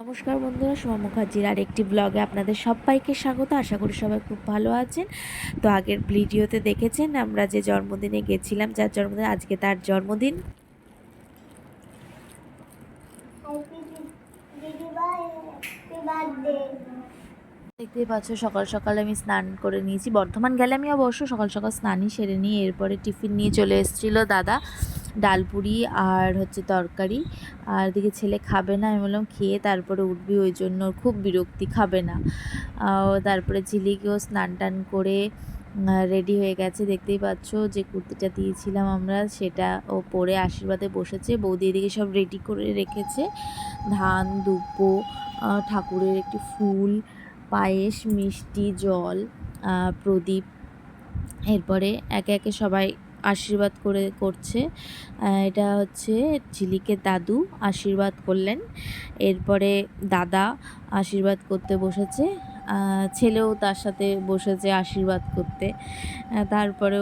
নমস্কার বন্ধুরা, সোমা মুখার্জির আরেকটি ব্লগে আপনাদের সবাইকে স্বাগত। আশা করি সবাই খুব ভালো আছেন। তো আগের ভিডিওতে দেখেছেন আমরা যে জন্মদিনে গেছিলাম, যার জন্মদিন আজকে তার জন্মদিন। দেখতেই পাচ্ছ সকাল সকাল আমি স্নান করে নিয়েছি। বর্ধমান গেলে আমি অবশ্য সকাল সকাল স্নানই সেরে নিয়ে এরপরে টিফিন নিয়ে চলে এসেছিলো দাদা, ডালপুরি আর তরকারি। আর এদিকে ছেলে খাবে না, আমি বললাম খেয়ে তারপরে উঠবি, ওই জন্য খুব বিরক্তি, খাবে না। তারপরে ঝিলিকেও স্নান টান করে রেডি হয়ে গেছে। দেখতেই পাচ্ছ যে কুর্তিটা দিয়েছিলাম আমরা, সেটা ও পরে আশীর্বাদে বসেছে। বৌদি এদিকে সব রেডি করে রেখেছে, ধান, দুব্বো, ঠাকুরের একটি ফুল, পায়েস, মিষ্টি, জল, প্রদীপ। এরপরে একে একে সবাই আশীর্বাদ করছে। এটা হচ্ছে ঝিলিকের দাদু আশীর্বাদ করলেন। এরপরে দাদা আশীর্বাদ করতে বসেছে, ছেলেও তার সাথে বসেছে আশীর্বাদ করতে। তারপরে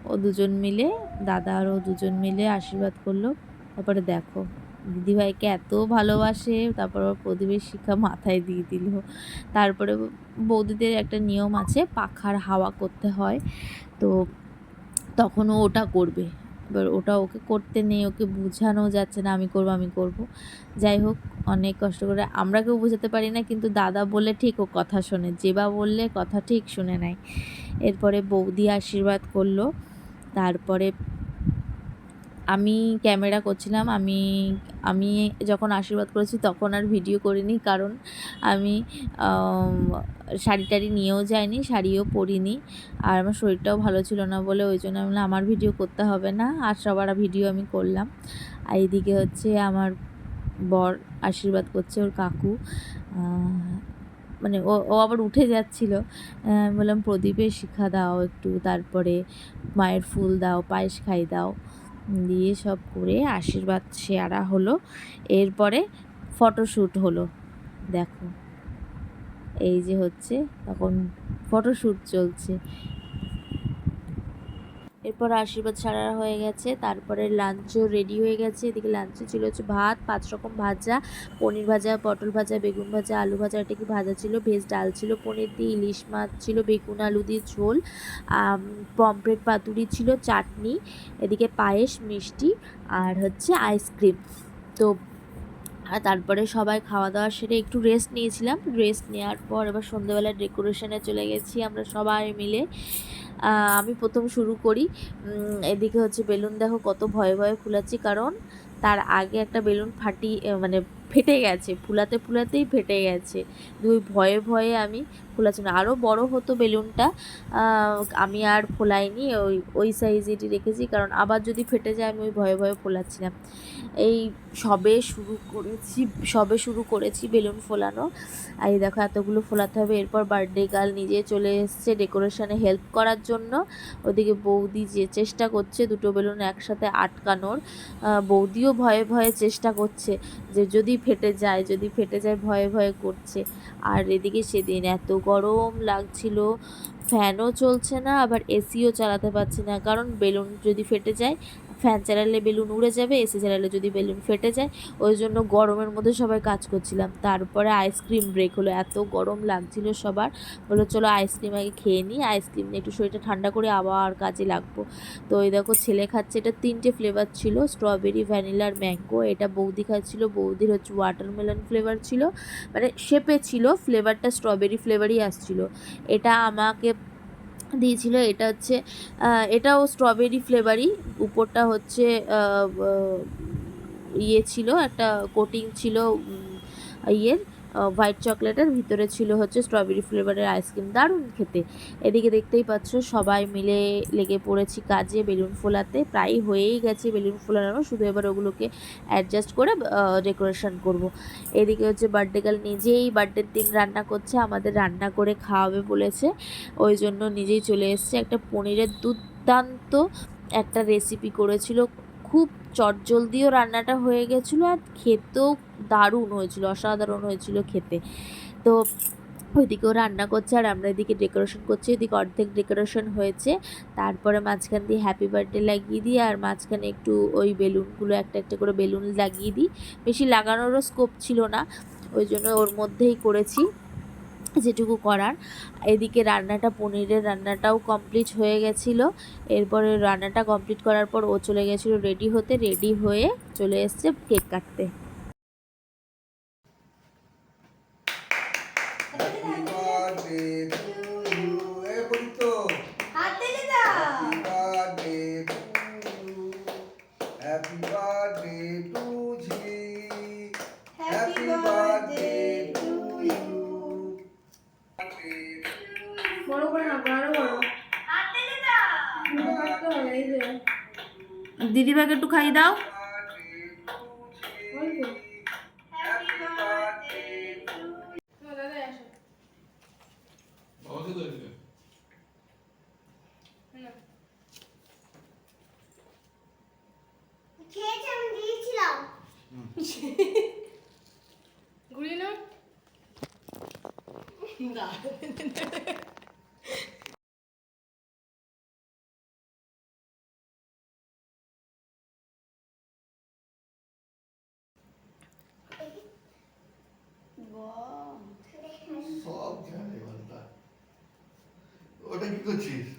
ও দুজন মিলে, দাদা আর ও দুজন মিলে আশীর্বাদ করলো। তারপরে দেখো দিদিভাইকে এত ভালোবাসে, তারপর প্রদীপের শিখা মাথায় দিয়ে দিল। তারপরে বৌদিদের একটা নিয়ম আছে, পাখার হাওয়া করতে হয়, তো তখন ও ওটা করবে। এবার ওটা ওকে করতে নেই, ওকে বোঝানো যাচ্ছে না আমি করব আমি করব। যাই হোক, অনেক কষ্ট করে, আমরা কেউ বোঝাতে পারি না, কিন্তু দাদা বললে ঠিক ও কথা শোনে, যেবা বললে কথা ঠিক শুনে নেয়। এরপরে বৌদি আশীর্বাদ করলো। তারপরে আমি ক্যামেরা করছিলাম। আমি যখন আশীর্বাদ করেছি তখন আর ভিডিও করিনি, কারণ আমি শাড়ি টাড়ি নিয়েও যাইনি, শাড়িও পরিনি, আর আমার শরীরটাও ভালো ছিল না বলে ওই জন্য আমি বললাম আমার ভিডিও করতে হবে না, আর সবার ভিডিও আমি করলাম। আর এইদিকে হচ্ছে আমার বর আশীর্বাদ করছে, ওর কাকু, মানে ও আবার উঠে যাচ্ছিলো। বললাম প্রদীপের শিখা দাও একটু, তারপরে মায়ের ফুল দাও, পায়েস খাই দাও, দিয়ে সব করে আশীর্বাদ শেয়ারা হলো। এরপরে ফটোশ্যুট হলো। দেখো এই যে হচ্ছে, তখন ফটোশ্যুট চলছে। এরপর আশীর্বাদ সারা হয়ে গেছে, তারপরে লাঞ্চও রেডি হয়ে গেছে। এদিকে লাঞ্চে ছিল হচ্ছে ভাত, 5 রকম ভাজা, পনির ভাজা, পটল ভাজা, বেগুন ভাজা, আলু ভাজা, এটা কি ভাজা ছিল, ভেজ ডাল ছিল, পনির দিয়ে ইলিশ মাছ ছিল, বেগুন আলু দিয়ে ঝোল, পমফ্রেট পাতুরি ছিল, চাটনি, এদিকে পায়েস, মিষ্টি আর হচ্ছে আইসক্রিম। তো আর তারপরে সবাই খাওয়া দাওয়া সেরে একটু রেস্ট নিয়েছিলাম। রেস্ট নেওয়ার পর এবার সন্ধ্যেবেলা ডেকোরেশনে চলে গেছি আমরা সবাই মিলে। আমি প্রথম শুরু করি। এদিকে হচ্ছে বেলুন দেখো কত ভয়ে ভয়ে ফুলাচ্ছি, কারণ তার আগে একটা বেলুন মানে ফেটে গেছে, ফুলাতে ফুলাতেই ফেটে গেছে। ওই ভয়ে ভয়ে আমি ফুলাচ্ছি না, আরও বড় হতো বেলুনটা, আমি আর ফোলাইনি, ওই সাইজেরই রেখেছি, কারণ আবার যদি ফেটে যায় আমি ওই ভয়ে ভয়ে ফোলাচ্ছিলাম। এই সবে শুরু করেছি বেলুন ফোলানো। আর এই দেখো এতগুলো ফোলাতে হবে। এরপর বার্থডে গার্ল নিজে চলে এসছে ডেকোরেশনে হেল্প করার জন্য। ওদিকে বৌদি যে চেষ্টা করছে দুটো বেলুন একসাথে আটকানোর, বৌদিও ভয়ে ভয়ে চেষ্টা করছে যে যদি ফেটে যায় ভয়ে ভয়ে করছে। আর এদিকে সেদিন এত গরম লাগছিল, ফ্যানও চলছে না, আবার এসিও চালাতে পারছি না, কারণ বেলুন যদি ফেটে যায়, ফ্যান চালালে বেলুন উড়ে যাবে, এসি চালালে যদি বেলুন ফেটে যায়, ওই জন্য গরমের মধ্যে সবাই কাজ করছিলাম। তারপরে আইসক্রিম ব্রেক হলো, এত গরম লাগছিল সবার, বললো চলো আইসক্রিম আগে খেয়ে নিই, আইসক্রিম নিয়ে একটু শরীরটা ঠান্ডা করে আবার কাজে লাগবো। তো ওই দেখো ছেলে খাচ্ছে, এটা 3টে ফ্লেভার ছিল, স্ট্রবেরি, ভ্যানিলা আর ম্যাঙ্গো। এটা বৌদি খাচ্ছিল, বৌদির হচ্ছে ওয়াটারমেলন ফ্লেভার ছিল, মানে শেপে ছিল, ফ্লেভারটা স্ট্রবেরি ফ্লেভারই আসছিল। এটা আমাকে দিয়েছিল, এটা হচ্ছে এটাও স্ট্রবেরি ফ্লেভারই, উপরটা হচ্ছে ইয়ে ছিল, একটা কোটিং ছিল ইয়ের হোয়াইট চকলেটের, ভিতরে ছিল হচ্ছে স্ট্রবেরি ফ্লেভারের আইসক্রিম, দারুণ খেতে। এদিকে দেখতেই পাচ্ছ সবাই মিলে লেগে পড়েছি কাজে, বেলুন ফোলাতে প্রায় হয়েই গেছে বেলুন ফোলানো, শুধু এবার ওগুলোকে অ্যাডজাস্ট করে ডেকোরেশন করব। এদিকে হচ্ছে বার্থডে গার্ল নিজেই বার্থডের দিন রান্না করছে, আমাদের রান্না করে খাওয়াবে বলেছে, ওই জন্য নিজেই চলে এসছে। একটা পনিরের দুর্দান্ত একটা রেসিপি করেছিল, খুব চটজলদিও রান্নাটা হয়ে গেছিলো, আর খেতেও দারুণ হয়েছিল, অসাধারণ হয়েছিল খেতে। তো ওইদিকেও রান্না করছে আর আমরা এদিকে ডেকোরেশন করছি। এদিকে অর্ধেক ডেকোরেশন হয়েছে, তারপরে মাঝখান দিয়ে হ্যাপি বার্থডে লাগিয়ে দিই, আর মাঝখানে একটু ওই বেলুনগুলো একটা একটা করে বেলুন লাগিয়ে দিই। বেশি লাগানোরও স্কোপ ছিল না, ওই জন্য ওর মধ্যেই করেছি যেটুকু করার। এদিকে রান্নাটা, পনিরের রান্নাটাও কমপ্লিট হয়ে গেছিলো। এরপরে রান্নাটা কমপ্লিট করার পর ও চলে গেছিলো রেডি হতে, রেডি হয়ে চলে এসছে কেক কাটতে। দিদিভাইকে একটু খাইয়ে দাও।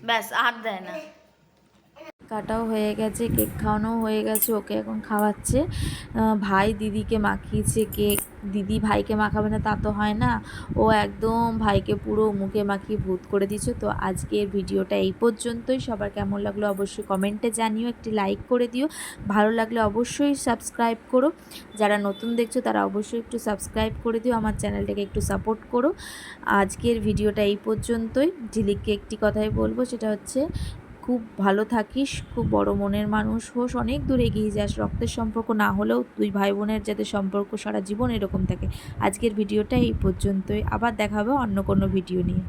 ব্যাস আর দেয় না। কাটাও হয়ে গেছে, কেক খাওয়ানোও হয়ে গেছে, ওকে এখন খাওয়াচ্ছে। ভাই দিদিকে মাখিয়েছে কেক, দিদি ভাইকে মাখাবে না তা তো হয় না, ও একদম ভাইকে পুরো মুখে মাখিয়ে ভূত করে দিচ্ছে। তো আজকের ভিডিওটা এই পর্যন্তই। সবার কেমন লাগলো অবশ্যই কমেন্টে জানিও, একটি লাইক করে দিও, ভালো লাগলে অবশ্যই সাবস্ক্রাইব করো, যারা নতুন দেখছো তারা অবশ্যই একটু সাবস্ক্রাইব করে দিও, আমার চ্যানেলটাকে একটু সাপোর্ট করো। আজকের ভিডিওটা এই পর্যন্তই। ঝিলিককে একটি কথাই বলবো, সেটা হচ্ছে খুব ভালো থাকিস, খুব বড় মনের মানুষ হোস, অনেক দূর এগিয়ে যাস, রক্তের সম্পর্ক না হলেও দুই ভাই বোনের যাতে সম্পর্ক সারা জীবন এরকম থাকে। আজকের ভিডিওটা এই পর্যন্তই, আবার দেখা হবে অন্য কোনো ভিডিও নিয়ে।